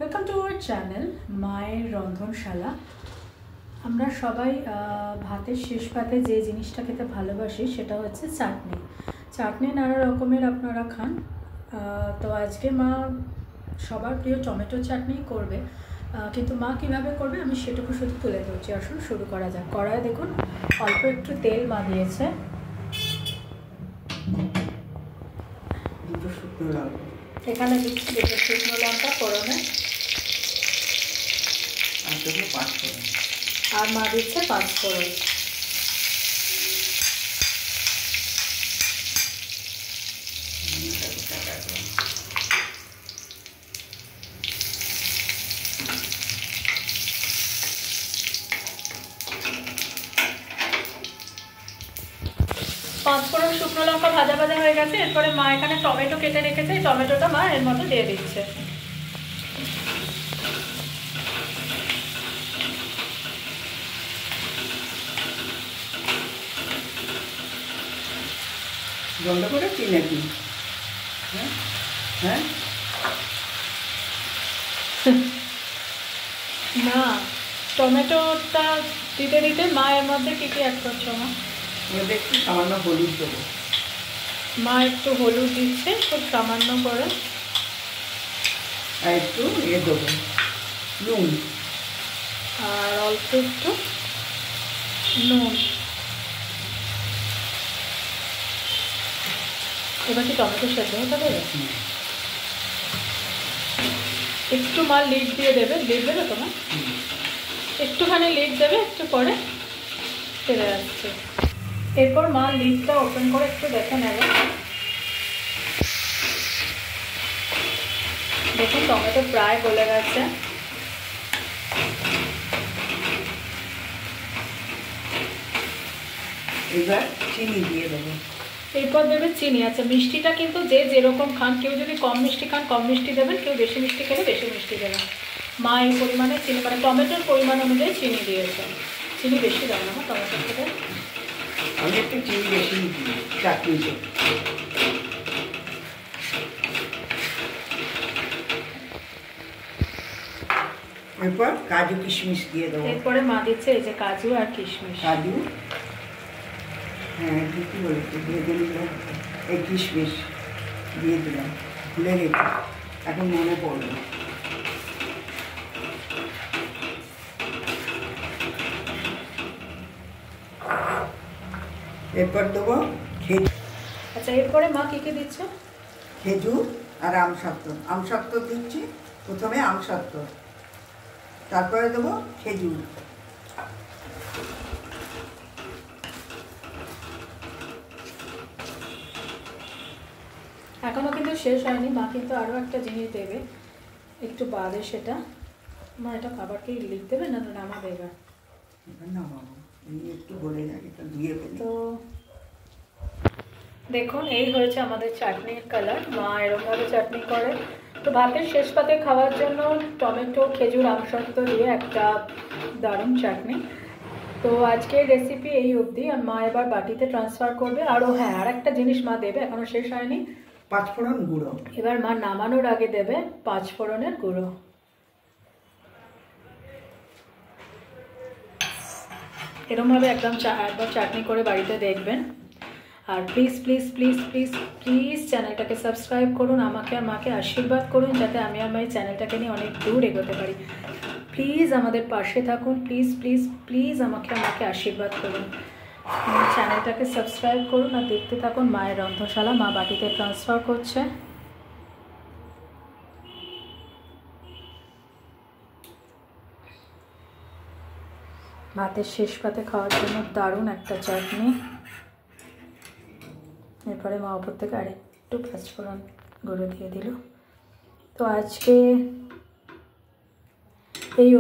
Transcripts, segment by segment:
Welcome to our channel মায়ের রন্ধনশালা। আমরা সবাই ভাতের শেষ পাতে যে জিনিসটা খেতে ভালোবাসি সেটা হচ্ছে চাটনি। চাটনি নানা রকমের আপনারা খান, তো আজকে মা সবার প্রিয় টমেটো চাটনি করবে, কিন্তু মা কীভাবে করবে আমি সেটুকু শুধু তুলে ধরছি। আসুন শুরু করা যাক। কড়াই দেখুন অল্প একটু তেল মা দিয়েছে, এখানে দিচ্ছি দুটো শুকনো লঙ্কা ফোড়নে, আর মা দিচ্ছে 5 ফোড়ন। পাঁচফোড়ন শুকনো লঙ্কা ভাজা ভাজা হয়ে গেছে। এরপরে মা এখানে টমেটো কেটে রেখেছে, টমেটোটা মা এর মধ্যে দিয়ে দিচ্ছে। বন্ধ করেছি নাকি? হ্যাঁ না, টমেটোটা দিতে দিতে মা এর মধ্যে কি কি অ্যাড করছো? মা একটু সামান্য হলুদ দেবো। মা একটু হলুদ দিচ্ছে খুব সামান্য করে, আর একটু দেবো নুন, আর অল্প একটু নুন। এবার কি টমেটো সেদ্ধ হতে দেবে? একটু মা লিড দিয়ে দেবে। লিড দেবে তোমার একটুখানি লিড দেবে, একটু পরে ফিরে আসছে। এরপর মা লিডটা ওপেন করে একটু দেখে নেবে। দেখুন টমেটো প্রায় গলে গেছে। এবার চিনি দিয়ে দেবো। এরপর দেবে চিনি। আচ্ছা, মিষ্টিটা কিন্তু যে যেরকম খান, কেউ যদি কম মিষ্টি খান কম মিষ্টি দেবেন, কেউ বেশি মিষ্টি খেলে বেশি মিষ্টি দেবেন। মা এই পরিমাণে চিনি, মানে টমেটোর পরিমাণ অনুযায়ী চিনি দিয়েছে। চিনি বেশি দেয় না টমেটোর থেকে। আমি একটু চিনি বেশি দিই চাটনিতে। এরপর কাজু কিশমিশ দিয়ে দেবো। এরপরে মা দিচ্ছে এই যে কাজু আর কিশমিশ। কাজু, হ্যাঁ ঠিকই বলেছি, দিয়ে দিলাম। এই কিশমিশ দিয়ে দিলাম, ভুলে গেছি, এখন মনে পড়লো। এরপর দেবো খেজুর। আচ্ছা, এরপরে মা কী কী দিচ্ছে? খেজুর আর আমসত্ত্ব। আমসত্ত্ব দিচ্ছি প্রথমে, আমসত্ত্ব, তারপরে দেবো খেজুর। এখনও কিন্তু শেষ হয়নি, মা কিন্তু আরও একটা জিনিস দেবে একটু বাদে। সেটা মা এটা খাবারকে লিখ দেবে না নামাবে? এবার নামাবো, একটু বলে যাক, এটা দিয়ে ফেলি। তো দেখুন এই হয়েছে আমাদের চাটনির কালার। মা এরকমভাবে চাটনি করে। তো ভাতের শেষ পাতে খাওয়ার জন্য টমেটো, খেজুর, আমসত্ত্ব দিয়ে একটা দারুণ চাটনি। তো আজকের রেসিপি এই অবধি। মা এবার বাটিতে ট্রান্সফার করবে। আরও হ্যাঁ, আর একটা জিনিস মা দেবে, এখনও শেষ হয়নি, 5 ফোড়ন গুঁড়ো। এবার মা নামানোর আগে দেবে 5 ফোড়নের গুঁড়ো। এরকমভাবে একবার চাটনি করে বাড়িতে দেখবেন। আর please please please please please চ্যানেলটাকে সাবস্ক্রাইব করুন, আমাকে আর মাকে আশীর্বাদ করুন যাতে আমি আমার এই চ্যানেলটাকে নিয়ে অনেক দূর এগোতে পারি। প্লিজ আমাদের পাশে থাকুন, প্লিজ প্লিজ প্লিজ আমাকে আর মাকে আশীর্বাদ করুন। চ্যানেলটাকে সাবস্ক্রাইব করুন আর দেখতে থাকুন মায়ের রন্ধনশালা। মা বাটিতে ট্রান্সফার করছে। ভাতের শেষ পাতে খাওয়ার জন্য দারুণ একটা চাটনি। এরপরে মা ওপর থেকে আর একটু 5 ফোড়ন গুঁড়ো দিয়ে দিল। তো আজকে এই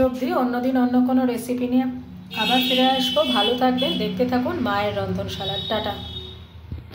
অবধি। অন্যদিন অন্য কোনো রেসিপি নিয়ে আবার ফিরে আসবো। ভালো থাকবেন, দেখতে থাকুন মায়ের রন্ধনশালা। টাটা।